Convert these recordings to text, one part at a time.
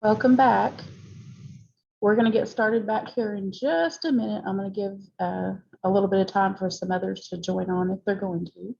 Welcome back. We're going to get started back here in just a minute. I'm going to give a little bit of time for some others to join on if they're going to.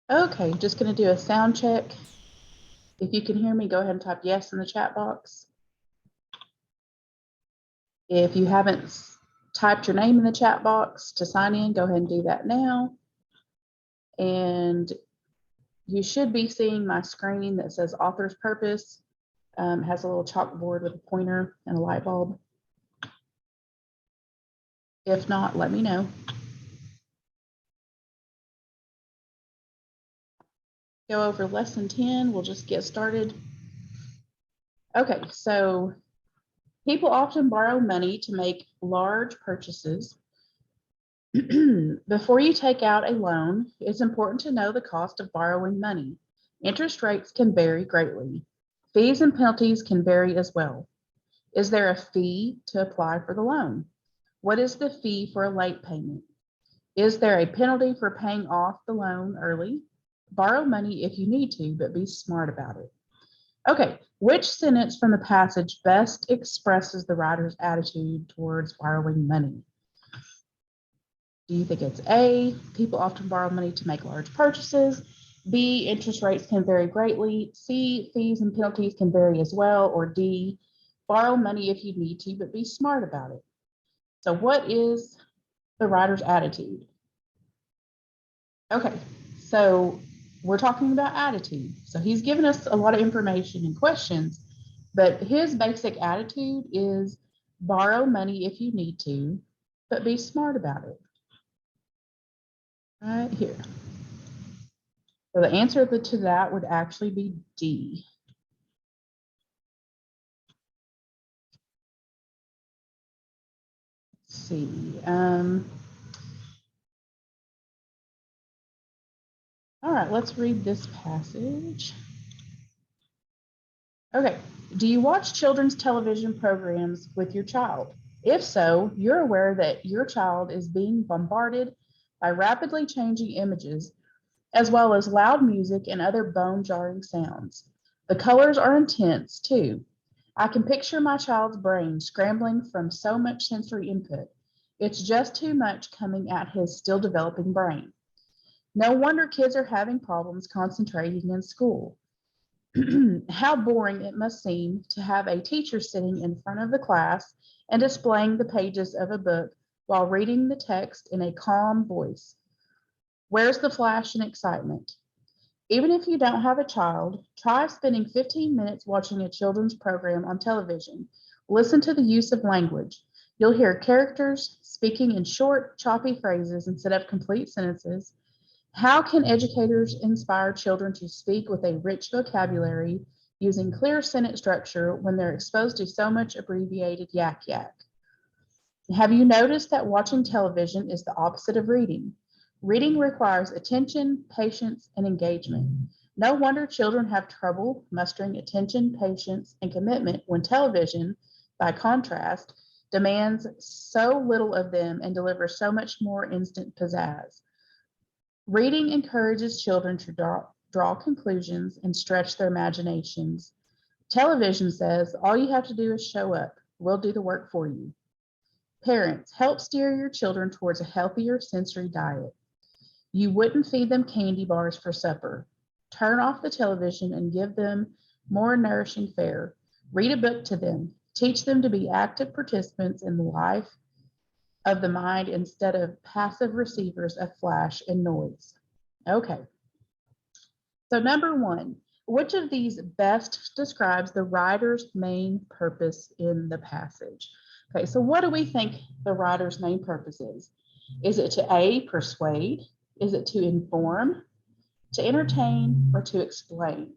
Okay, just going to do a sound check. If you can hear me, go ahead and type yes in the chat box. If you haven't typed your name in the chat box to sign in, go ahead and do that now. And you should be seeing my screen that says author's purpose. Has a little chalkboard with a pointer and a light bulb. If not, let me know. Go over lesson 10. We'll just get started. Okay, so people often borrow money to make large purchases. Before you take out a loan, it's important to know the cost of borrowing money. Interest rates can vary greatly. Fees and penalties can vary as well. Is there a fee to apply for the loan? What is the fee for a late payment? Is there a penalty for paying off the loan early? Borrow money if you need to, but be smart about it. Okay, which sentence from the passage best expresses the writer's attitude towards borrowing money? Do you think it's A, people often borrow money to make large purchases? B, interest rates can vary greatly? C, fees and penalties can vary as well? Or D, borrow money if you need to, but be smart about it? So what is the writer's attitude? Okay, so we're talking about attitude. So he's given us a lot of information and questions, but his basic attitude is borrow money if you need to, but be smart about it. Right here. So the answer to that would actually be D. Let's see. All right, let's read this passage. Okay, do you watch children's television programs with your child? If so, you're aware that your child is being bombarded by rapidly changing images, as well as loud music and other bone-jarring sounds. The colors are intense, too. I can picture my child's brain scrambling from so much sensory input. It's just too much coming at his still developing brain. No wonder kids are having problems concentrating in school. How boring it must seem to have a teacher sitting in front of the class and displaying the pages of a book while reading the text in a calm voice. Where's the flash and excitement? Even if you don't have a child, try spending 15 minutes watching a children's program on television. Listen to the use of language. You'll hear characters speaking in short, choppy phrases instead of complete sentences. How can educators inspire children to speak with a rich vocabulary using clear sentence structure when they're exposed to so much abbreviated yak yak? Have you noticed that watching television is the opposite of reading? Reading requires attention, patience, and engagement. No wonder children have trouble mustering attention, patience, and commitment when television, by contrast, demands so little of them and delivers so much more instant pizzazz. Reading encourages children to draw conclusions and stretch their imaginations. Television says all you have to do is show up. We'll do the work for you. Parents, help steer your children towards a healthier sensory diet. You wouldn't feed them candy bars for supper. Turn off the television and give them more nourishing fare. Read a book to them. Teach them to be active participants in the life of the mind instead of passive receivers of flash and noise. Okay. So number one, which of these best describes the writer's main purpose in the passage? Okay, so what do we think the writer's main purpose is? Is it to A, persuade? Is it to inform, to entertain, or to explain?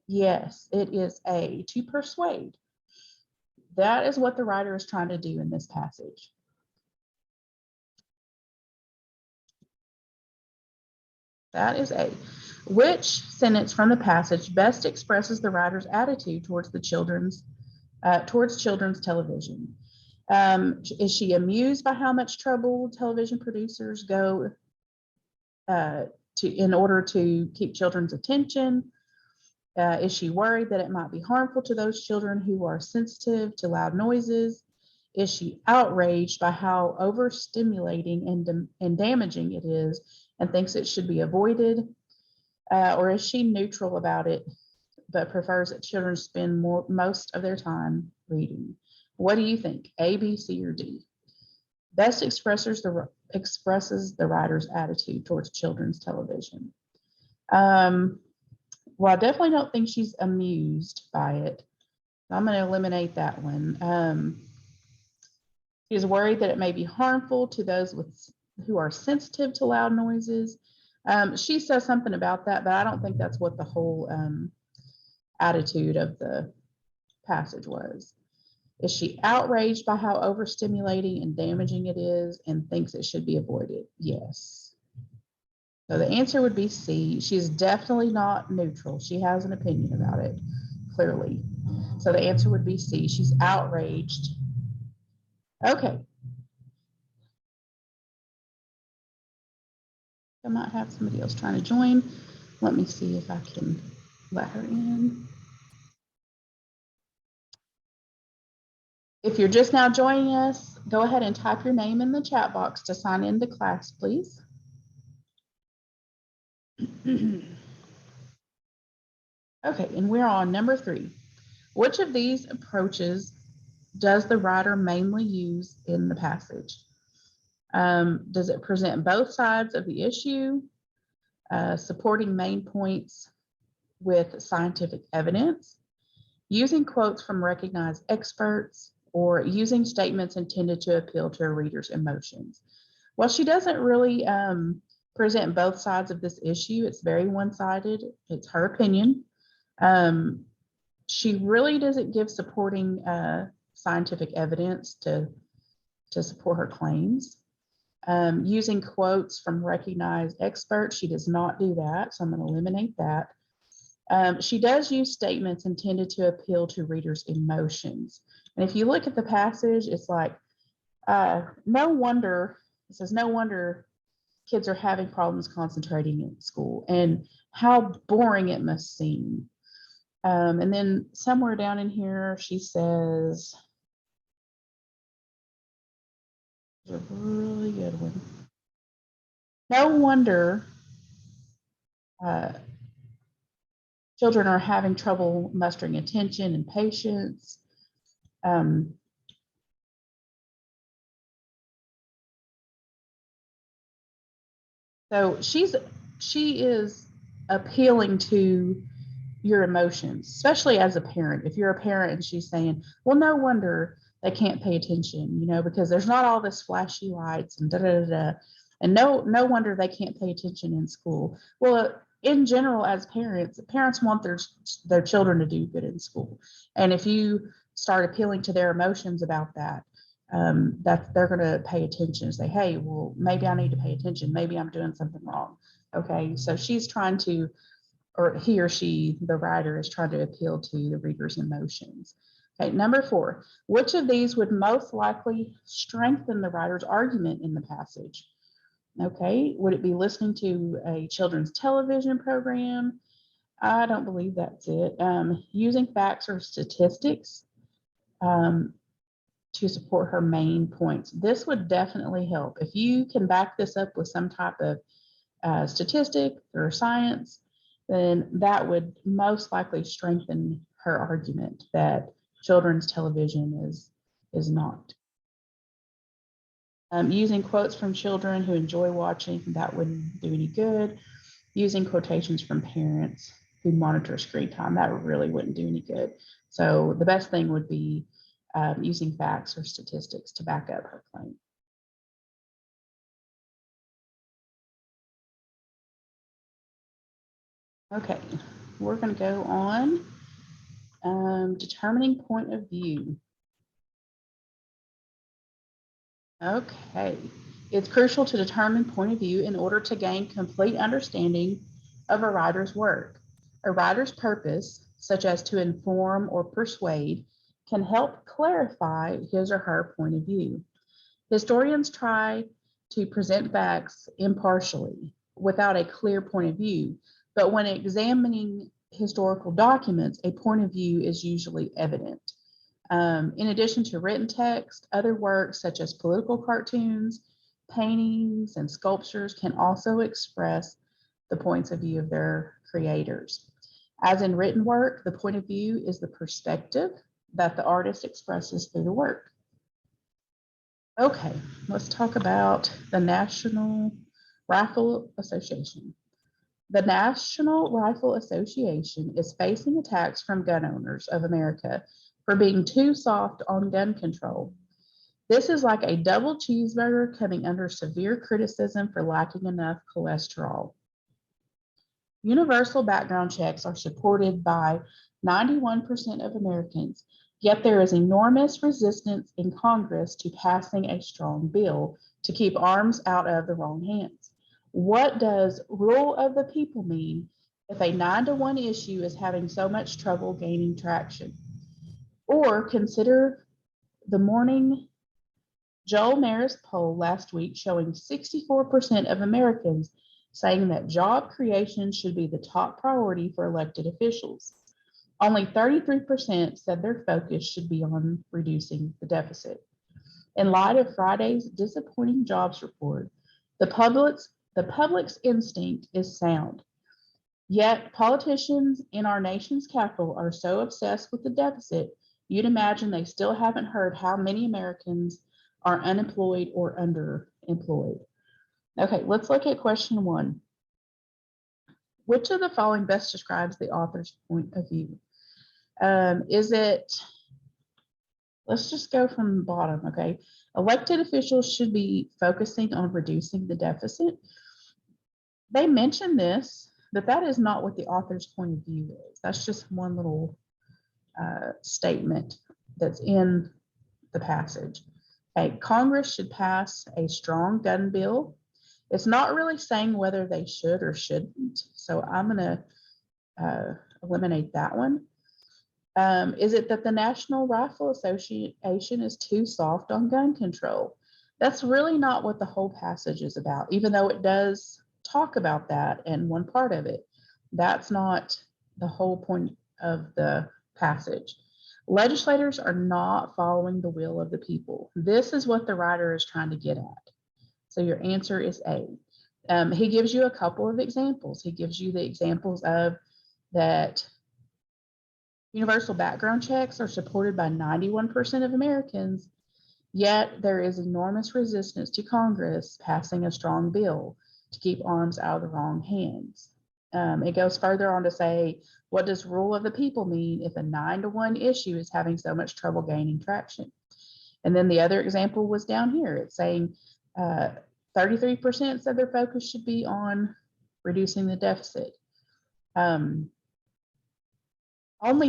Yes, it is A, to persuade. That is what the writer is trying to do in this passage. That is A. Which sentence from the passage best expresses the writer's attitude towards children's television? Is she amused by how much trouble television producers go in order to keep children's attention? Is she worried that it might be harmful to those children who are sensitive to loud noises? Is she outraged by how overstimulating and damaging it is and thinks it should be avoided? Or is she neutral about it, but prefers that children spend most of their time reading? What do you think? A, B, C, or D? Best expresses the writer's attitude towards children's television. Well, I definitely don't think she's amused by it. I'm going to eliminate that one. She's worried that it may be harmful to those who are sensitive to loud noises. She says something about that, but I don't think that's what the whole attitude of the passage was. Is she outraged by how overstimulating and damaging it is and thinks it should be avoided? Yes. So the answer would be C. She's definitely not neutral. She has an opinion about it, clearly. So the answer would be C. She's outraged. Okay. I might have somebody else trying to join. Let me see if I can let her in. If you're just now joining us, go ahead and type your name in the chat box to sign into class, please. Okay, and we're on number 3. Which of these approaches does the writer mainly use in the passage? Does it present both sides of the issue, supporting main points with scientific evidence, using quotes from recognized experts, or using statements intended to appeal to a reader's emotions? Well, she doesn't really present both sides of this issue. It's very one-sided. It's her opinion. She really doesn't give supporting scientific evidence to support her claims. Using quotes from recognized experts, she does not do that, so I'm going to eliminate that. She does use statements intended to appeal to readers' emotions. And if you look at the passage, it's like, no wonder kids are having problems concentrating in school, and how boring it must seem. And then somewhere down in here, she says, a really good one. No wonder children are having trouble mustering attention and patience. So she is appealing to your emotions, especially as a parent. If you're a parent and she's saying, well, no wonder they can't pay attention, because there's not all this flashy lights and and no wonder they can't pay attention in school. Well, in general, as parents want their children to do good in school. And if you start appealing to their emotions about that they're going to pay attention and say, hey, well, maybe I need to pay attention. Maybe I'm doing something wrong. Okay, so she's trying to, or he or she, the writer, is trying to appeal to the reader's emotions. Okay, number 4, which of these would most likely strengthen the writer's argument in the passage? Okay, would it be listening to a children's television program? I don't believe that's it. Using facts or statistics to support her main points. This would definitely help. If you can back this up with some type of statistic or science, then that would most likely strengthen her argument that children's television is not. Using quotes from children who enjoy watching, that wouldn't do any good. Using quotations from parents who monitor screen time, that really wouldn't do any good. So the best thing would be using facts or statistics to back up her claim. Okay, we're going to go on determining point of view. Okay, it's crucial to determine point of view in order to gain complete understanding of a writer's work. A writer's purpose, such as to inform or persuade, can help clarify his or her point of view. Historians try to present facts impartially without a clear point of view, but when examining historical documents, a point of view is usually evident. In addition to written text, other works such as political cartoons, paintings, and sculptures can also express the points of view of their creators. As in written work, the point of view is the perspective that the artist expresses through the work. Okay, let's talk about the National Rifle Association. The National Rifle Association is facing attacks from gun owners of America for being too soft on gun control. This is like a double cheeseburger coming under severe criticism for lacking enough cholesterol. Universal background checks are supported by 91% of Americans, yet there is enormous resistance in Congress to passing a strong bill to keep arms out of the wrong hands. What does rule of the people mean if a 9-to-1 issue is having so much trouble gaining traction? Or consider the morning Joel Marist poll last week showing 64% of Americans saying that job creation should be the top priority for elected officials. Only 33% said their focus should be on reducing the deficit. In light of Friday's disappointing jobs report, the public's instinct is sound. Yet politicians in our nation's capital are so obsessed with the deficit, you'd imagine they still haven't heard how many Americans are unemployed or underemployed. Okay, let's look at question 1. Which of the following best describes the author's point of view? Let's just go from the bottom, okay? Elected officials should be focusing on reducing the deficit. They mention this, but that is not what the author's point of view is. That's just one little statement that's in the passage. Okay, Congress should pass a strong gun bill. It's not really saying whether they should or shouldn't, so I'm going to eliminate that one. Is it that the National Rifle Association is too soft on gun control? That's really not what the whole passage is about, even though it does talk about that in one part of it. That's not the whole point of the passage. Legislators are not following the will of the people. This is what the writer is trying to get at. So your answer is A. He gives you a couple of examples. He gives you the examples of that universal background checks are supported by 91% of Americans, yet there is enormous resistance to Congress passing a strong bill to keep arms out of the wrong hands. It goes further on to say, what does rule of the people mean if a 9-to-1 issue is having so much trouble gaining traction? And then the other example was down here. It's saying 33% said their focus should be on reducing the deficit. Only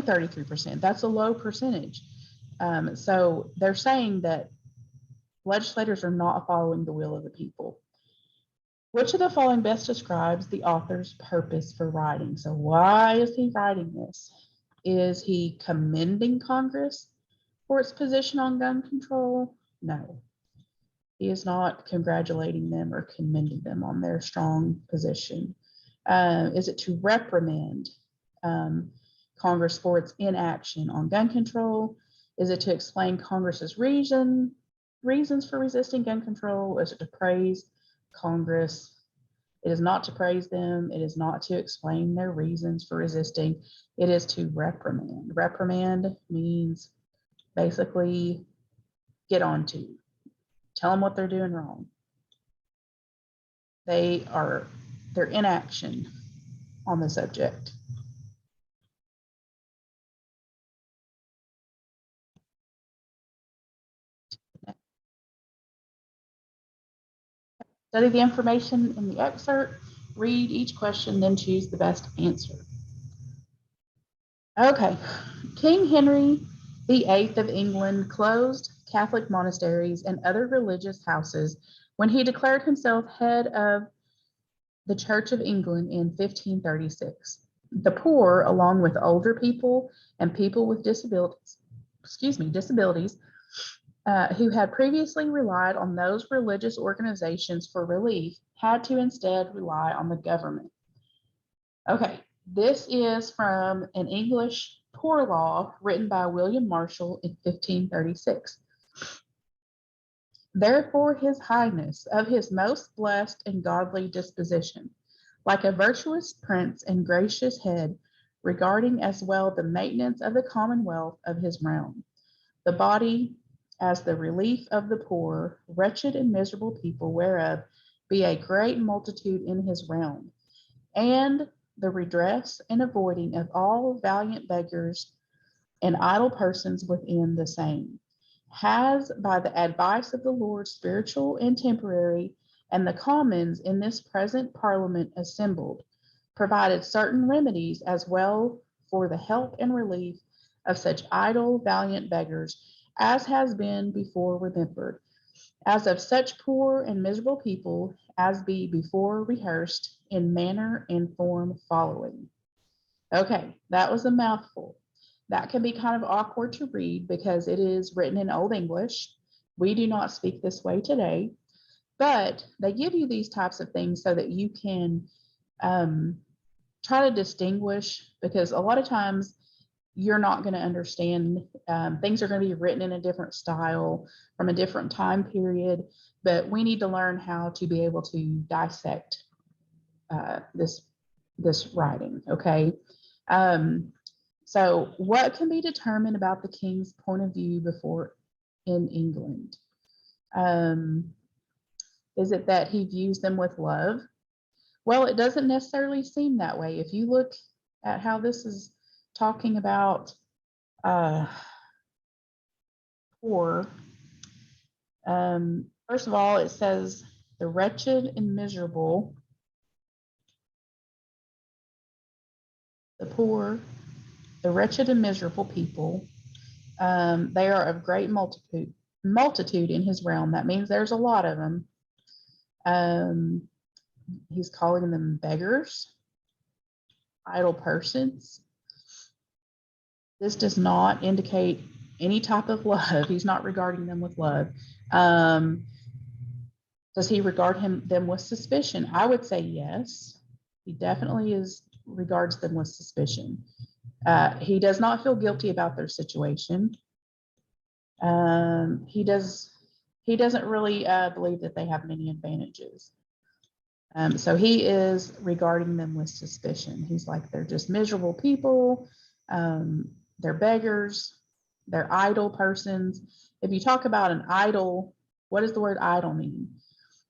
33%, that's a low percentage. So they're saying that legislators are not following the will of the people. Which of the following best describes the author's purpose for writing? So why is he writing this? Is he commending Congress for its position on gun control? No. He is not congratulating them or commending them on their strong position. Is it to reprimand Congress for its inaction on gun control? Is it to explain Congress's reasons for resisting gun control? Is it to praise Congress? It is not to praise them. It is not to explain their reasons for resisting. It is to reprimand. Reprimand means basically get on to. Tell them what they're doing wrong. They're inaction on the subject. Study the information in the excerpt, read each question, then choose the best answer. Okay, King Henry VIII of England closed Catholic monasteries and other religious houses when he declared himself head of the Church of England in 1536. The poor, along with older people and people with disabilities, who had previously relied on those religious organizations for relief, had to instead rely on the government. Okay, this is from an English poor law written by William Marshall in 1536. Therefore, his highness, of his most blessed and godly disposition, like a virtuous prince and gracious head, regarding as well the maintenance of the commonwealth of his realm, the body as the relief of the poor, wretched and miserable people, whereof be a great multitude in his realm, and the redress and avoiding of all valiant beggars and idle persons within the same, has, by the advice of the Lord spiritual and temporary, and the commons in this present parliament assembled, provided certain remedies as well for the help and relief of such idle valiant beggars as has been before remembered, as of such poor and miserable people as be before rehearsed in manner and form following. Okay, that was a mouthful. That can be kind of awkward to read because it is written in Old English. We do not speak this way today, but they give you these types of things so that you can try to distinguish, because a lot of times you're not going to understand. Things are going to be written in a different style from a different time period, but we need to learn how to be able to dissect this writing. Okay. So what can be determined about the king's point of view before in England? Is it that he views them with love? Well, it doesn't necessarily seem that way. If you look at how this is talking about poor, first of all, it says the wretched and miserable, the poor, the wretched and miserable people, they are of great multitude in his realm. That means there's a lot of them. He's calling them beggars, idle persons. This does not indicate any type of love. He's not regarding them with love. Does he regard them with suspicion? I would say yes. He definitely regards them with suspicion. He does not feel guilty about their situation. He doesn't really believe that they have many advantages. So he is regarding them with suspicion. He's like, they're just miserable people. They're beggars. They're idle persons. If you talk about an idle, what does the word idle mean?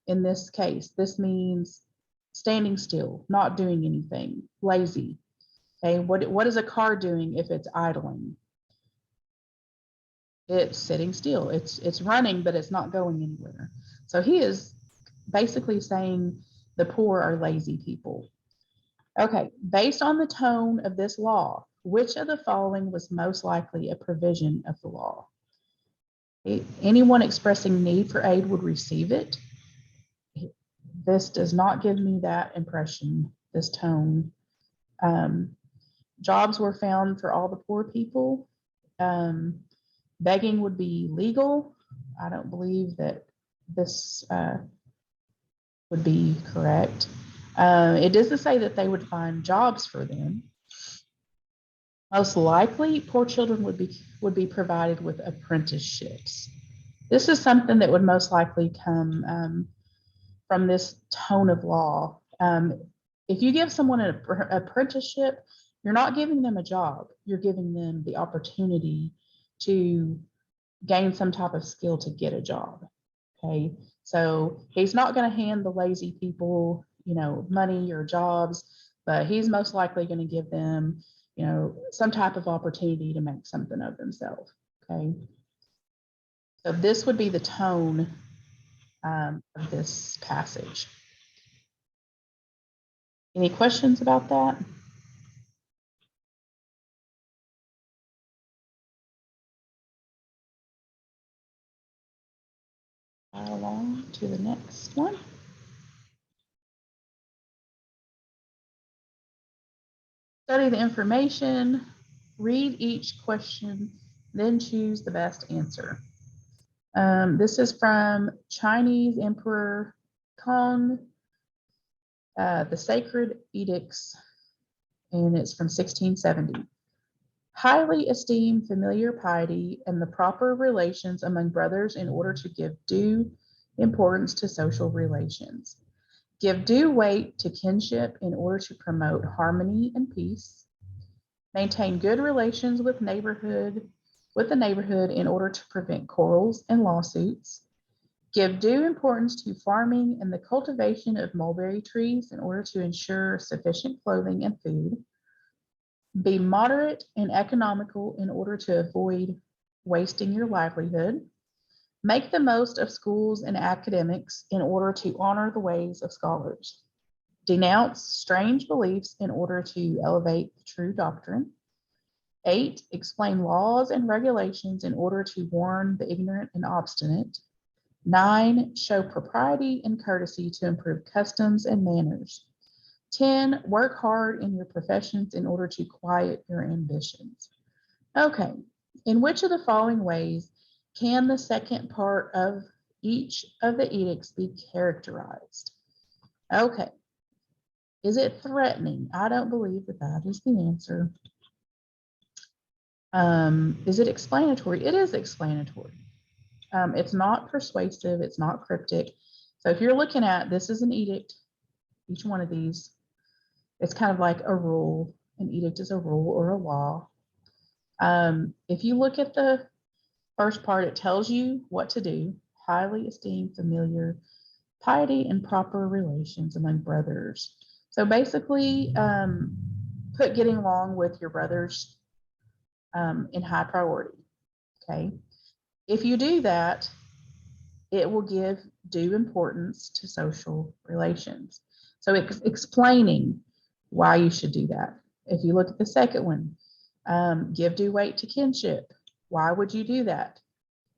In this case, this means standing still, not doing anything, lazy. Okay, what is a car doing if it's idling? It's sitting still. It's running, but it's not going anywhere. So he is basically saying the poor are lazy people. Okay, based on the tone of this law, which of the following was most likely a provision of the law? Anyone expressing need for aid would receive it. This does not give me that impression, this tone. Jobs were found for all the poor people. Begging would be legal. I don't believe that this would be correct. It doesn't say that they would find jobs for them. Most likely, poor children would be provided with apprenticeships. This is something that would most likely come from this tone of law. If you give someone an apprenticeship, you're not giving them a job. You're giving them the opportunity to gain some type of skill to get a job. Okay, so he's not going to hand the lazy people, money or jobs, but he's most likely going to give them, some type of opportunity to make something of themselves. Okay, so this would be the tone of this passage. Any questions about that? Along to the next one. Study the information, read each question, then choose the best answer. This is from Chinese Emperor Kong, the Sacred Edicts, and it's from 1670. Highly esteem familiar piety and the proper relations among brothers in order to give due importance to social relations. Give due weight to kinship in order to promote harmony and peace. Maintain good relations with the neighborhood in order to prevent quarrels and lawsuits. Give due importance to farming and the cultivation of mulberry trees in order to ensure sufficient clothing and food. Be moderate and economical in order to avoid wasting your livelihood. Make the most of schools and academics in order to honor the ways of scholars. Denounce strange beliefs in order to elevate the true doctrine. 8, explain laws and regulations in order to warn the ignorant and obstinate. 9, show propriety and courtesy to improve customs and manners. 10, work hard in your professions in order to quiet your ambitions. Okay, in which of the following ways can the second part of each of the edicts be characterized? Okay, is it threatening? I don't believe that that is the answer. Is it explanatory? It is explanatory. It's not persuasive. It's not cryptic. So if you're looking at, this is an edict, each one of these, it's kind of like a rule. An edict is a rule or a law. If you look at the first part, it tells you what to do. Highly esteemed, familiar, piety, and proper relations among brothers. So basically, put getting along with your brothers in high priority. Okay. If you do that, it will give due importance to social relations. So it's explaining why you should do that. If you look at the second one, give due weight to kinship. Why would you do that?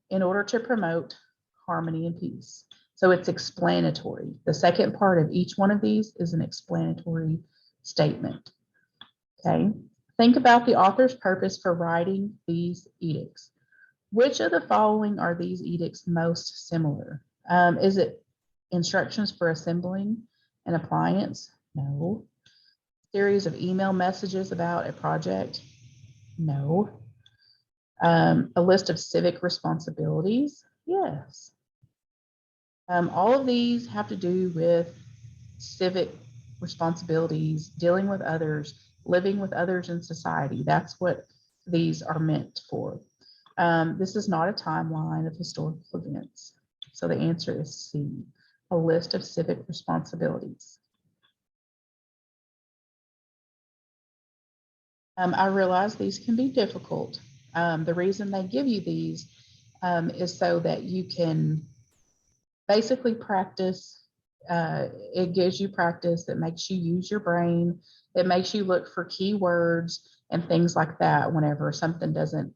In order to promote harmony and peace. So it's explanatory. The second part of each one of these is an explanatory statement. Okay. Think about the author's purpose for writing these edicts. Which of the following are these edicts most similar? Is it instructions for assembling an appliance? No. Series of email messages about a project? No. A list of civic responsibilities? Yes. All of these have to do with civic responsibilities, dealing with others, living with others in society. That's what these are meant for. This is not a timeline of historical events. So the answer is C, a list of civic responsibilities. I realize these can be difficult. The reason they give you these is so that you can basically practice. It gives you practice. It makes you use your brain. It makes you look for keywords and things like that whenever something doesn't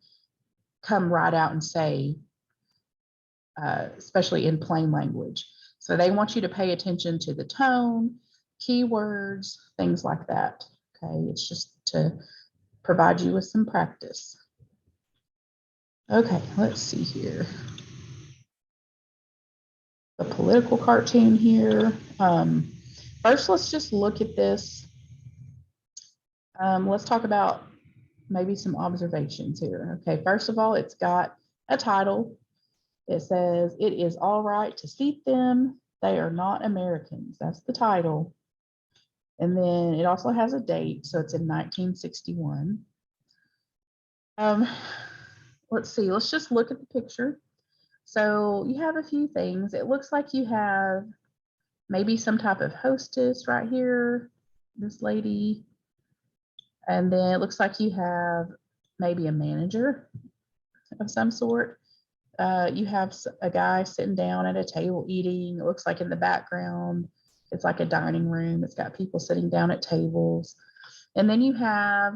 come right out and say, especially in plain language. So they want you to pay attention to the tone, keywords, things like that. Okay, it's just to provide you with some practice. Okay, let's see here. The political cartoon here. First, let's just look at this. Let's talk about maybe some observations here. Okay, first of all, it's got a title. It says, "It is all right to seat them. They are not Americans." That's the title. And then it also has a date, so it's in 1961. Um, let's see, let's just look at the picture. So you have a few things. It looks like you have maybe some type of hostess right here, this lady. And then it looks like you have maybe a manager of some sort. You have a guy sitting down at a table eating. It looks like in the background, it's like a dining room. It's got people sitting down at tables. And then you have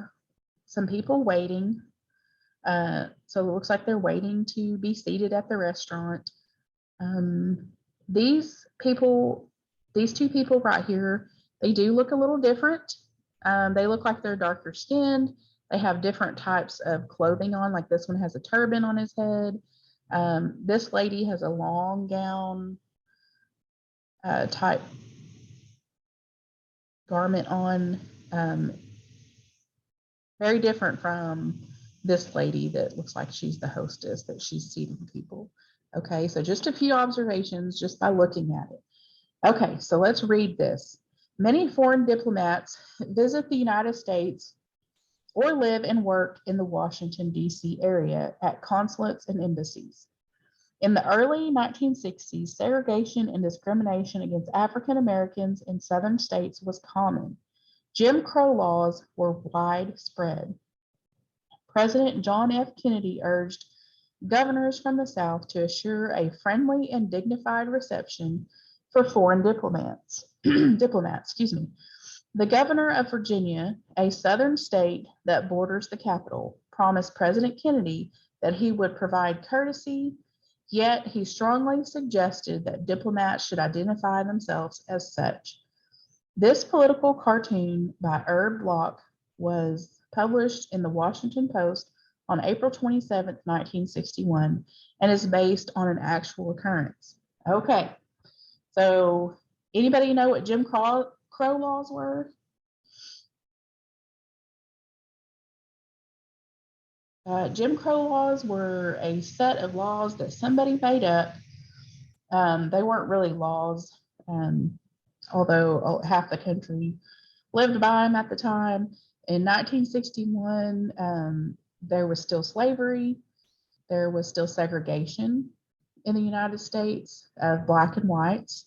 some people waiting. So it looks like they're waiting to be seated at the restaurant. These people, these two people right here, they do look a little different. They look like they're darker skinned. They have different types of clothing on, like this one has a turban on his head. This lady has a long gown type garment on, very different from this lady that looks like she's the hostess, that she's seating people. Okay, so just a few observations just by looking at it. Okay, so let's read this. Many foreign diplomats visit the United States or live and work in the Washington, D.C. area at consulates and embassies. In the early 1960s, segregation and discrimination against African Americans in southern states was common. Jim Crow laws were widespread. President John F. Kennedy urged governors from the South to assure a friendly and dignified reception for foreign diplomats. Excuse me. The governor of Virginia, a southern state that borders the capital, promised President Kennedy that he would provide courtesy, yet he strongly suggested that diplomats should identify themselves as such. This political cartoon by Herb Bloch was published in the Washington Post on April 27, 1961, and is based on an actual occurrence. Okay, so anybody know what Jim Crow laws were? Jim Crow laws were a set of laws that somebody made up. They weren't really laws, although half the country lived by them at the time. In 1961, there was still slavery. There was still segregation in the United States of black and whites.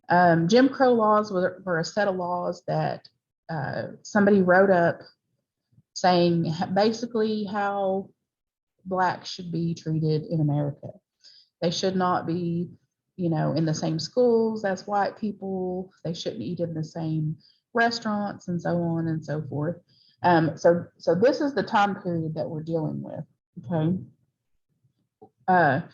Jim Crow laws were a set of laws that somebody wrote up saying basically how blacks should be treated in America. They should not be, in the same schools as white people. They shouldn't eat in the same restaurants and so on and so forth. So this is the time period that we're dealing with. Okay.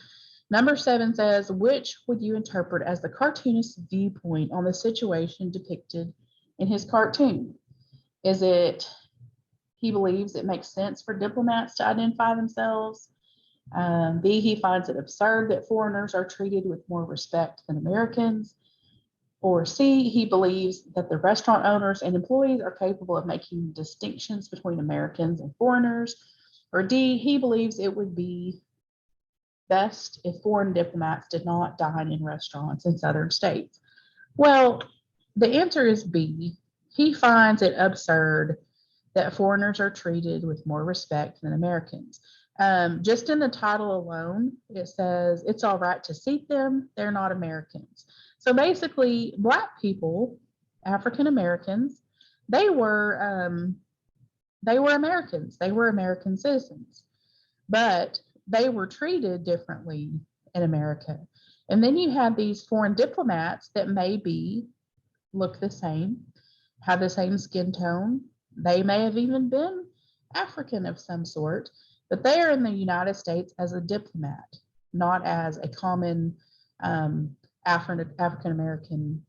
Number 7 says, which would you interpret as the cartoonist's viewpoint on the situation depicted in his cartoon? Is it he believes it makes sense for diplomats to identify themselves? B, he finds it absurd that foreigners are treated with more respect than Americans. Or C, he believes that the restaurant owners and employees are capable of making distinctions between Americans and foreigners. Or D, he believes it would be best if foreign diplomats did not dine in restaurants in southern states. Well, the answer is B. He finds it absurd that foreigners are treated with more respect than Americans. Just in the title alone, it says it's all right to seat them. They're not Americans. So basically, Black people, African Americans, they were Americans. They were American citizens, but they were treated differently in America. And then you have these foreign diplomats that maybe look the same, have the same skin tone. They may have even been African of some sort, but they are in the United States as a diplomat, not as a common African American,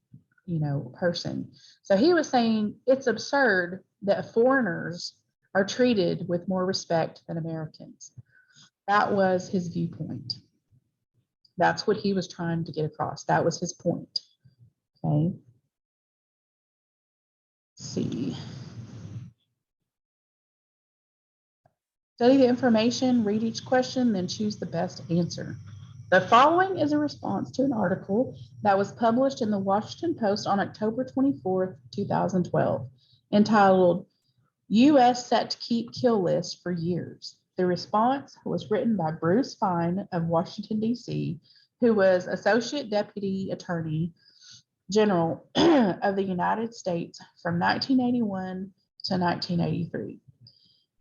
person. So he was saying it's absurd that foreigners are treated with more respect than Americans. That was his viewpoint. That's what he was trying to get across. That was his point. Okay. Let's see. Study the information, read each question, then choose the best answer. The following is a response to an article that was published in the Washington Post on October 24th, 2012, entitled U.S. Set to Keep Kill List for Years. The response was written by Bruce Fein of Washington, D.C., who was Associate Deputy Attorney General of the United States from 1981 to 1983.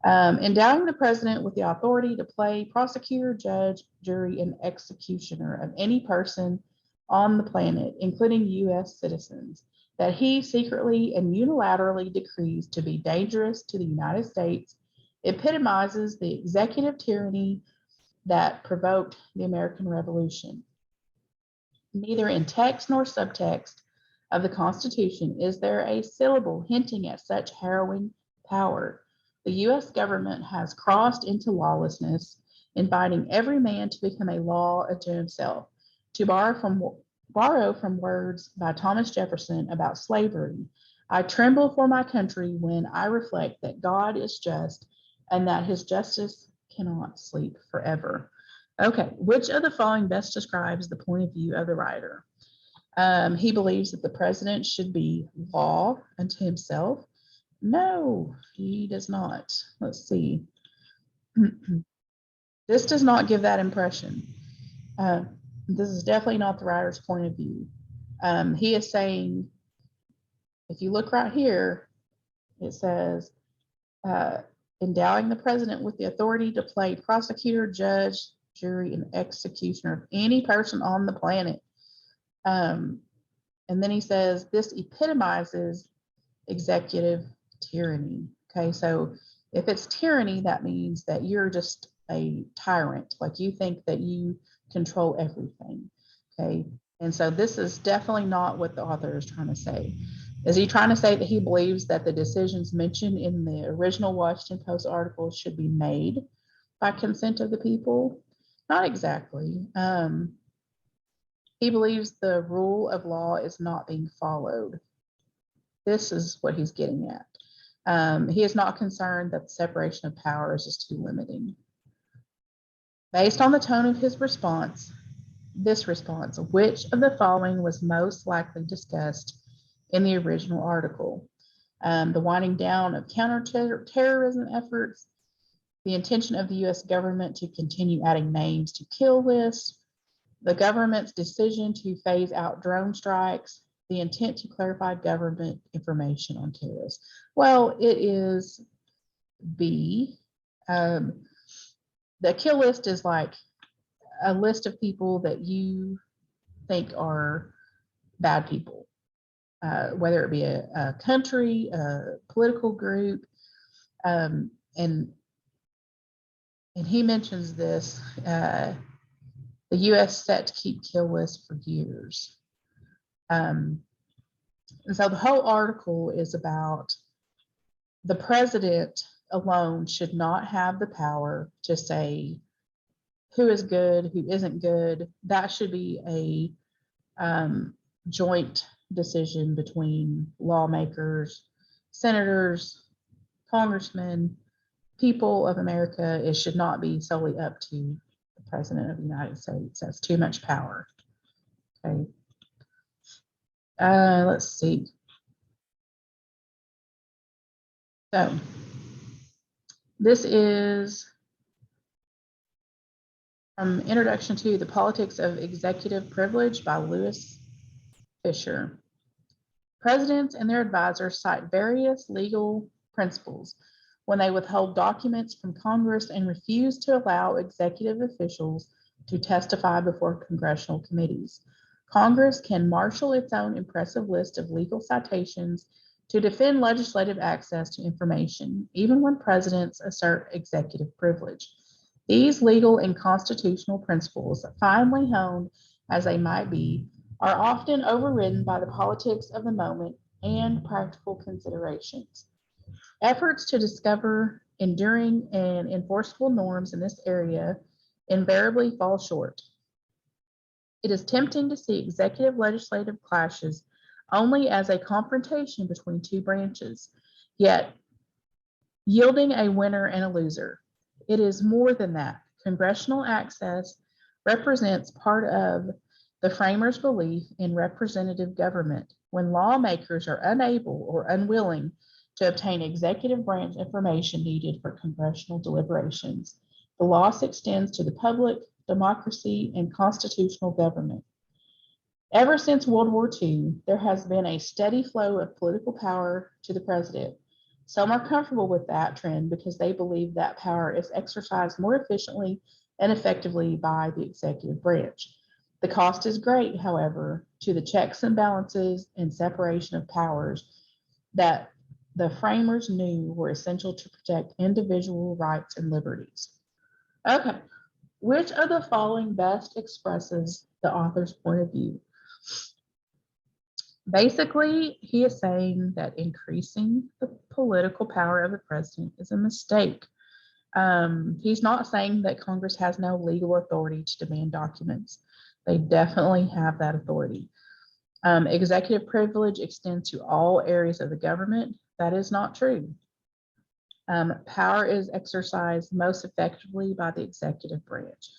Endowing the president with the authority to play prosecutor, judge, jury, and executioner of any person on the planet, including U.S. citizens, that he secretly and unilaterally decrees to be dangerous to the United States, epitomizes the executive tyranny that provoked the American Revolution. Neither in text nor subtext of the Constitution is there a syllable hinting at such harrowing power. The U.S. government has crossed into lawlessness, inviting every man to become a law unto himself. To borrow from words by Thomas Jefferson about slavery, I tremble for my country when I reflect that God is just and that his justice cannot sleep forever. Okay, which of the following best describes the point of view of the writer? He believes that the president should be law unto himself. No, he does not. Let's see. This does not give that impression. This is definitely not the writer's point of view. He is saying, if you look right here, it says, endowing the president with the authority to play prosecutor, judge, jury, and executioner of any person on the planet. And then he says, this epitomizes executive tyranny. Okay, so if it's tyranny, that means that you're just a tyrant, like you think that you control everything. Okay, and so this is definitely not what the author is trying to say. Is he trying to say that he believes that the decisions mentioned in the original Washington Post article should be made by consent of the people? Not exactly. He believes the rule of law is not being followed. This is what he's getting at. He is not concerned that the separation of powers is too limiting. Based on the tone of his response, which of the following was most likely discussed in the original article? The winding down of counterterrorism efforts, the intention of the U.S. government to continue adding names to kill lists, the government's decision to phase out drone strikes, the intent to clarify government information on terrorists. Well, it is B. The kill list is like a list of people that you think are bad people, whether it be a country, a political group, and he mentions this. The U.S. set to keep kill lists for years. And so the whole article is about the president alone should not have the power to say who is good, who isn't good. That should be a joint decision between lawmakers, senators, congressmen, people of America. It should not be solely up to the president of the United States. That's too much power. Okay. Let's see. So this is from Introduction to the Politics of Executive Privilege by Lewis Fisher. Presidents and their advisors cite various legal principles when they withhold documents from Congress and refuse to allow executive officials to testify before congressional committees. Congress can marshal its own impressive list of legal citations to defend legislative access to information, even when presidents assert executive privilege. These legal and constitutional principles, finely honed as they might be, are often overridden by the politics of the moment and practical considerations. Efforts to discover enduring and enforceable norms in this area invariably fall short. It is tempting to see executive legislative clashes only as a confrontation between two branches, yet yielding a winner and a loser. It is more than that. Congressional access represents part of the framers' belief in representative government. When lawmakers are unable or unwilling to obtain executive branch information needed for congressional deliberations, the loss extends to the public, democracy, and constitutional government. Ever since World War II, there has been a steady flow of political power to the president. Some are comfortable with that trend because they believe that power is exercised more efficiently and effectively by the executive branch. The cost is great, however, to the checks and balances and separation of powers that the framers knew were essential to protect individual rights and liberties. Okay, which of the following best expresses the author's point of view? Basically, he is saying that increasing the political power of the president is a mistake. He's not saying that Congress has no legal authority to demand documents. They definitely have that authority. Executive privilege extends to all areas of the government. That is not true. Power is exercised most effectively by the executive branch.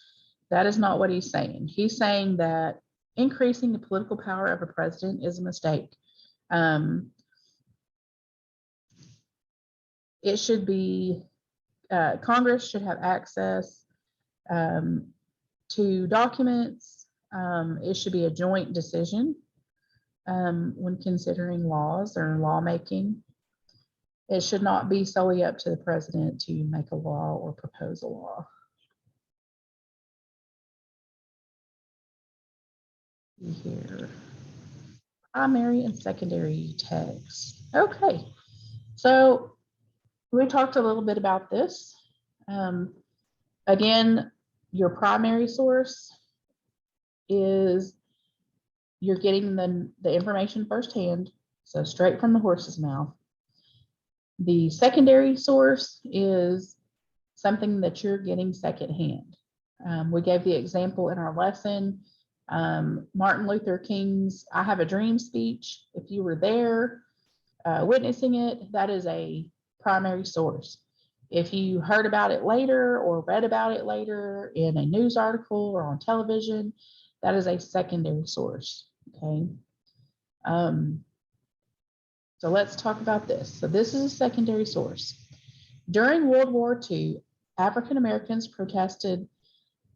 That is not what he's saying. He's saying that increasing the political power of a president is a mistake. It should be, Congress should have access to documents. It should be a joint decision when considering laws or lawmaking. It should not be solely up to the president to make a law or propose a law. Here, primary and secondary text. Okay, so we talked a little bit about this. Again, your primary source is you're getting the information firsthand, so straight from the horse's mouth. The secondary source is something that you're getting secondhand. We gave the example in our lesson, Martin Luther King's I Have a Dream speech. If you were there witnessing it, that is a primary source. If you heard about it later or read about it later in a news article or on television, that is a secondary source, okay? So let's talk about this. So this is a secondary source. During World War II, African Americans protested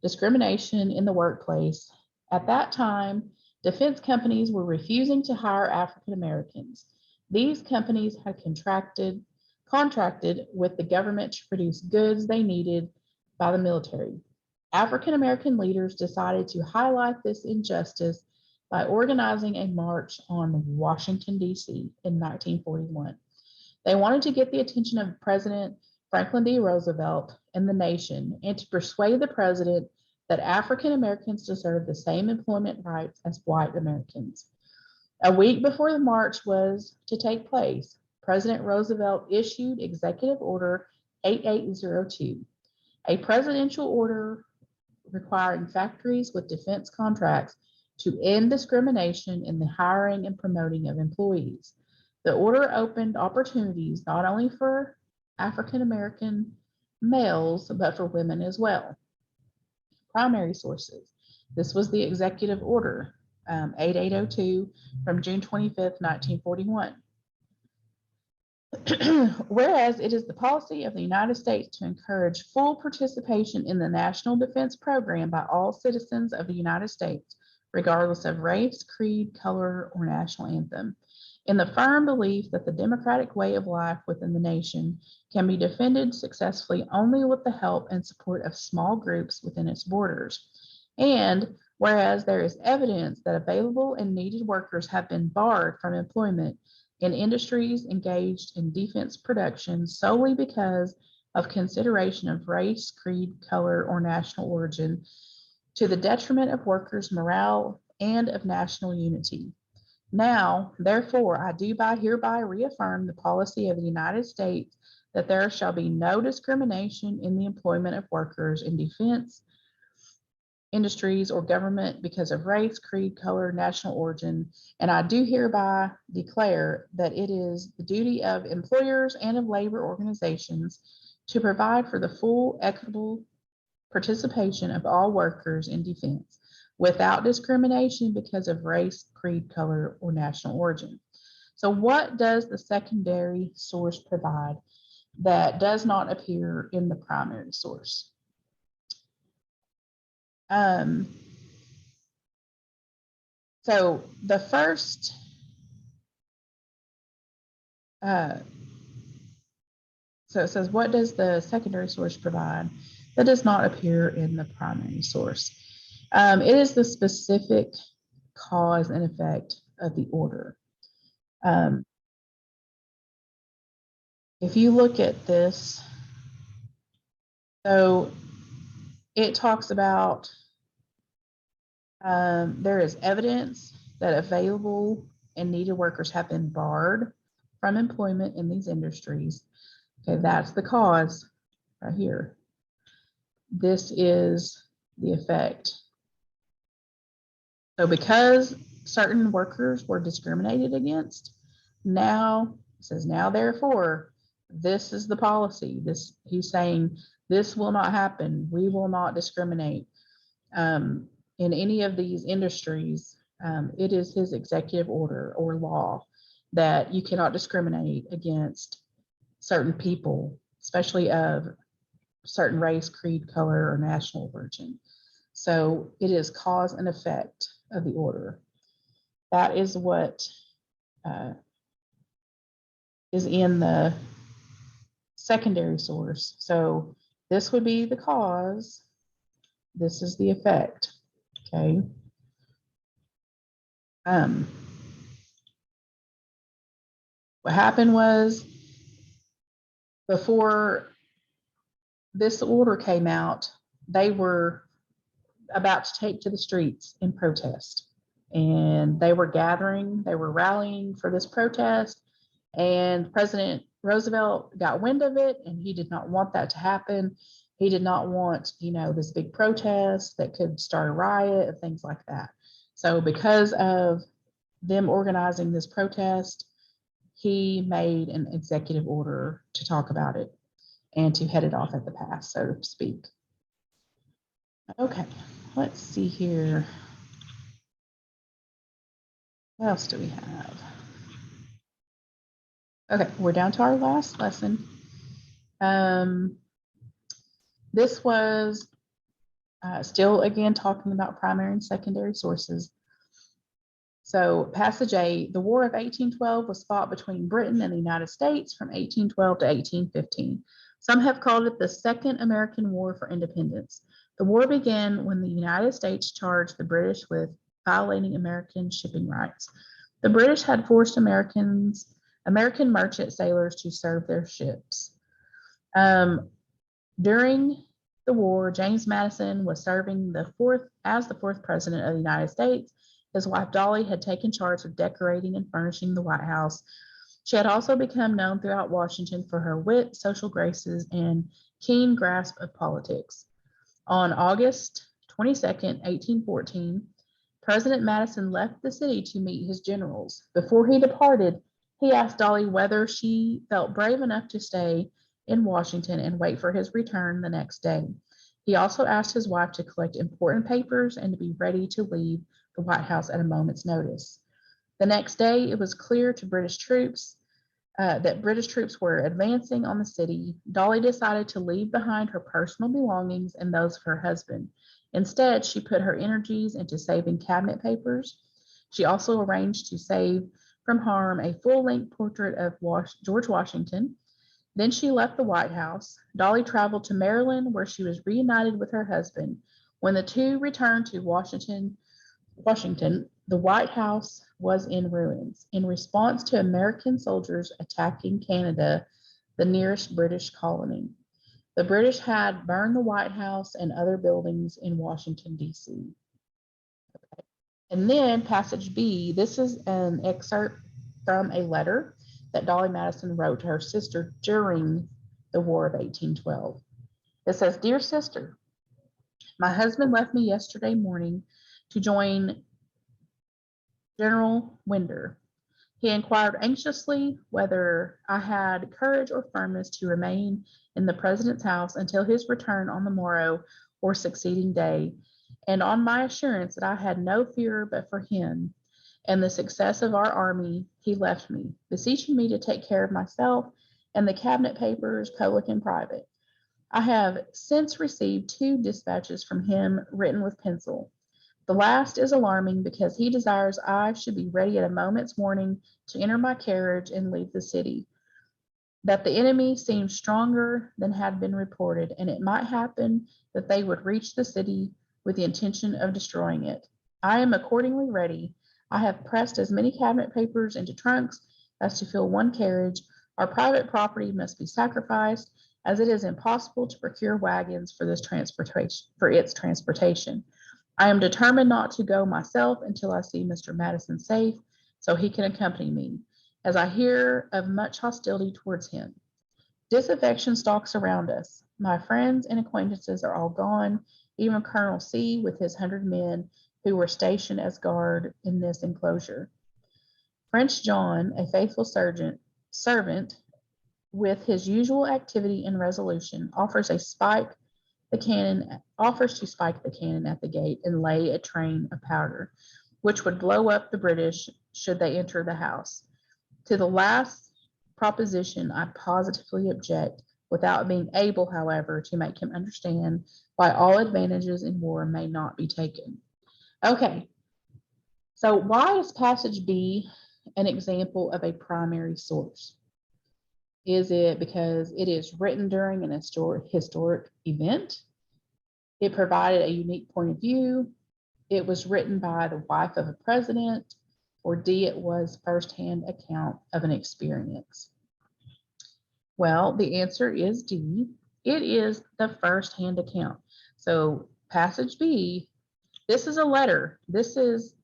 discrimination in the workplace. At that time, defense companies were refusing to hire African Americans. These companies had contracted with the government to produce goods they needed by the military. African American leaders decided to highlight this injustice by organizing a march on Washington, D.C. in 1941. They wanted to get the attention of President Franklin D. Roosevelt and the nation and to persuade the president that African Americans deserve the same employment rights as white Americans. A week before the march was to take place, President Roosevelt issued Executive Order 8802, a presidential order requiring factories with defense contracts to end discrimination in the hiring and promoting of employees. The order opened opportunities not only for African American males, but for women as well. Primary sources. This was the Executive Order 8802 from June 25th, 1941. Whereas it is the policy of the United States to encourage full participation in the National Defense Program by all citizens of the United States, regardless of race, creed, color, or national anthem, in the firm belief that the democratic way of life within the nation can be defended successfully only with the help and support of small groups within its borders. And whereas there is evidence that available and needed workers have been barred from employment in industries engaged in defense production solely because of consideration of race, creed, color, or national origin, to the detriment of workers' morale and of national unity. Now, therefore, I do hereby reaffirm the policy of the United States that there shall be no discrimination in the employment of workers in defense industries, or government because of race, creed, color, national origin. And I do hereby declare that it is the duty of employers and of labor organizations to provide for the full, equitable participation of all workers in defense without discrimination because of race, creed, color, or national origin. So, what does the secondary source provide that does not appear in the primary source? So the first so it says, what does the secondary source provide that does not appear in the primary source? It is the specific cause and effect of the order. If you look at this, so it talks about there is evidence that available and needed workers have been barred from employment in these industries. Okay, that's the cause right here. This is the effect. So because certain workers were discriminated against, now it says, now therefore, this is the policy. He's saying this will not happen. We will not discriminate in any of these industries. It is his executive order or law that you cannot discriminate against certain people, especially of certain race, creed, color, or national origin. So it is cause and effect of the order. That is what is in the secondary source. So this would be the cause. This is the effect. Okay. What happened was, before this order came out, they were about to take to the streets in protest. And they were gathering, they were rallying for this protest. And President Roosevelt got wind of it, and he did not want that to happen. He did not want, this big protest that could start a riot and things like that. So because of them organizing this protest, he made an executive order to talk about it and to head it off at the pass, so to speak. Okay, let's see here. What else do we have? Okay, we're down to our last lesson. This was still, again, talking about primary and secondary sources. So passage A, the War of 1812 was fought between Britain and the United States from 1812 to 1815. Some have called it the Second American War for Independence. The war began when the United States charged the British with violating American shipping rights. The British had forced American merchant sailors to serve their ships. During the war, James Madison was serving as the fourth president of the United States. His wife Dolly had taken charge of decorating and furnishing the White House. She had also become known throughout Washington for her wit, social graces, and keen grasp of politics. On August 22nd, 1814, President Madison left the city to meet his generals. Before he departed, he asked Dolly whether she felt brave enough to stay in Washington and wait for his return the next day. He also asked his wife to collect important papers and to be ready to leave the White House at a moment's notice. The next day, it was clear to British troops that British troops were advancing on the city. Dolly decided to leave behind her personal belongings and those of her husband. Instead, she put her energies into saving cabinet papers. She also arranged to save from harm a full-length portrait of George Washington. Then she left the White House. Dolly traveled to Maryland, where she was reunited with her husband. When the two returned to Washington, the White House was in ruins. In response to American soldiers attacking Canada, the nearest British colony, the British had burned the White House and other buildings in Washington, D.C. Okay. And then passage B, this is an excerpt from a letter that Dolly Madison wrote to her sister during the War of 1812. It says, "Dear sister, My husband left me yesterday morning to join General Winder. He inquired anxiously whether I had courage or firmness to remain in the president's house until his return on the morrow or succeeding day, and on my assurance that I had no fear but for him and the success of our army, he left me, beseeching me to take care of myself and the cabinet papers, public and private. I have since received 2 dispatches from him written with pencil. The last is alarming because he desires I should be ready at a moment's warning to enter my carriage and leave the city. That the enemy seems stronger than had been reported, and it might happen that they would reach the city with the intention of destroying it. I am accordingly ready. I have pressed as many cabinet papers into trunks as to fill 1 carriage. Our private property must be sacrificed, as it is impossible to procure wagons for its transportation. I am determined not to go myself until I see Mr. Madison safe, so he can accompany me, as I hear of much hostility towards him. Disaffection stalks around us. My friends and acquaintances are all gone, even Colonel C with his 100 men who were stationed as guard in this enclosure. French John, a faithful servant, with his usual activity and resolution, offers to spike the cannon at the gate and lay a train of powder, which would blow up the British should they enter the house. To the last proposition, I positively object, without being able, however, to make him understand why all advantages in war may not be taken. Okay, so why is passage B an example of a primary source? Is it because it is written during an historic event? It provided a unique point of view. It was written by the wife of a president, or D, it was firsthand account of an experience. Well, the answer is D. It is the firsthand account. So passage B, this is a letter. This is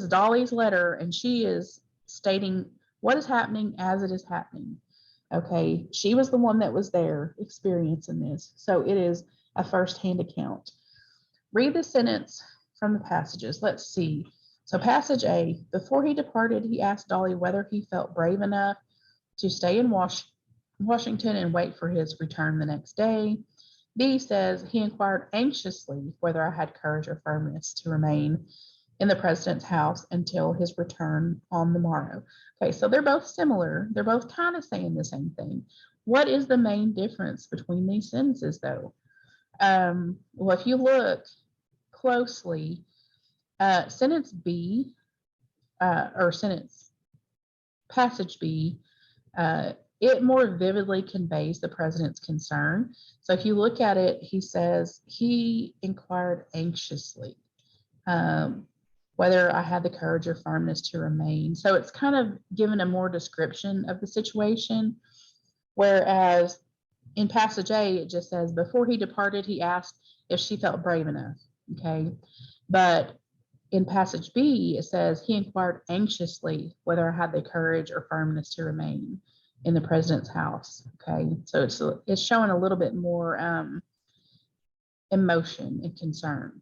Dolly's letter, and she is stating what is happening as it is happening. Okay, she was the one that was there experiencing this. So it is a firsthand account. Read the sentence from the passages. Let's see. So passage A, before he departed, he asked Dolly whether he felt brave enough to stay in Washington and wait for his return the next day. B says he inquired anxiously whether I had courage or firmness to remain in the president's house until his return on the morrow. Okay, so they're both similar. They're both kind of saying the same thing. What is the main difference between these sentences, though? Well, if you look closely, sentence B, or passage B, it more vividly conveys the president's concern. So if you look at it, he says he inquired anxiously whether I had the courage or firmness to remain. So it's kind of given a more description of the situation, whereas in passage A, it just says before he departed, he asked if she felt brave enough. Okay, but in passage B, it says he inquired anxiously whether I had the courage or firmness to remain in the president's house. Okay, so it's showing a little bit more emotion and concern.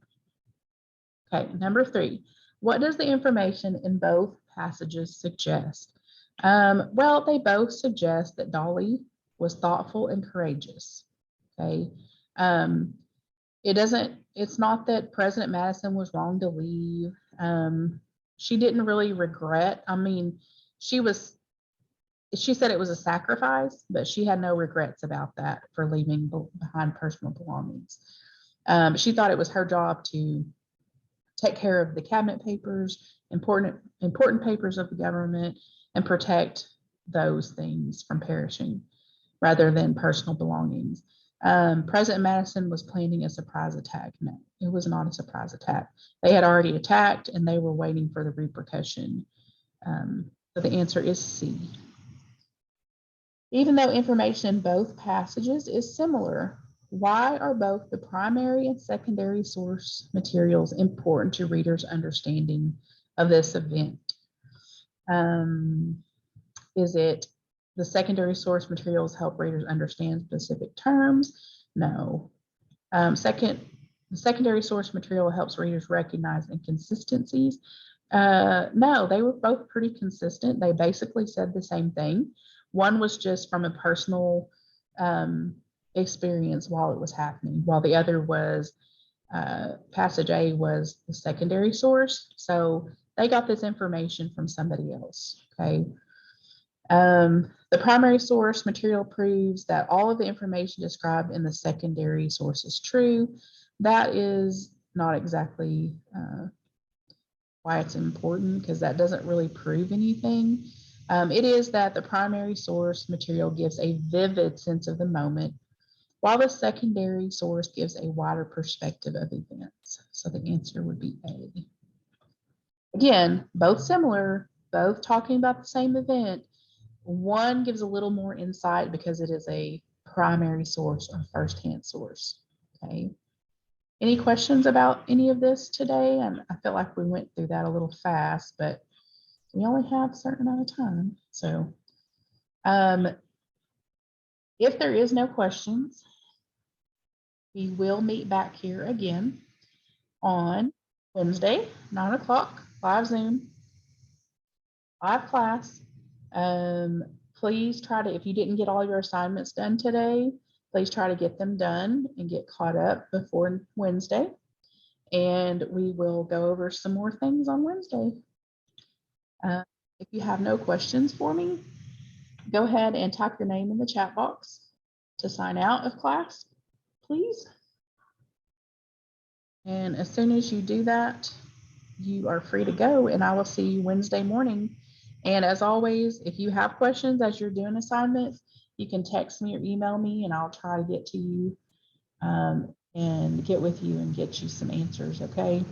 Okay, number 3, what does the information in both passages suggest? Well, they both suggest that Dolly was thoughtful and courageous. Okay, it's not that President Madison was wrong to leave. She didn't really regret. I mean, she said it was a sacrifice, but she had no regrets about that for leaving behind personal belongings. She thought it was her job to take care of the cabinet papers, important papers of the government, and protect those things from perishing rather than personal belongings. President Madison was planning a surprise attack. No, it was not a surprise attack. They had already attacked and they were waiting for the repercussion. So the answer is C. Even though information in both passages is similar, why are both the primary and secondary source materials important to readers' understanding of this event? Is it the secondary source materials help readers understand specific terms? No. The secondary source material helps readers recognize inconsistencies. No, they were both pretty consistent. They basically said the same thing. One was just from a personal experience while it was happening, while the other was passage A was the secondary source. So they got this information from somebody else. Okay. The primary source material proves that all of the information described in the secondary source is true. That is not exactly why it's important, because that doesn't really prove anything. It is that the primary source material gives a vivid sense of the moment, while the secondary source gives a wider perspective of events. So the answer would be A. Again, both similar, both talking about the same event. One gives a little more insight because it is a primary source or firsthand source. Okay. Any questions about any of this today? And I feel like we went through that a little fast, but we only have a certain amount of time. So if there is no questions, we will meet back here again on Wednesday, 9 o'clock, live Zoom, live class. Please try to, if you didn't get all your assignments done today, please try to get them done and get caught up before Wednesday. And we will go over some more things on Wednesday. If you have no questions for me, go ahead and type your name in the chat box to sign out of class, please. And as soon as you do that, you are free to go, and I will see you Wednesday morning. And as always, if you have questions as you're doing assignments, you can text me or email me, and I'll try to get to you and get with you and get you some answers, okay?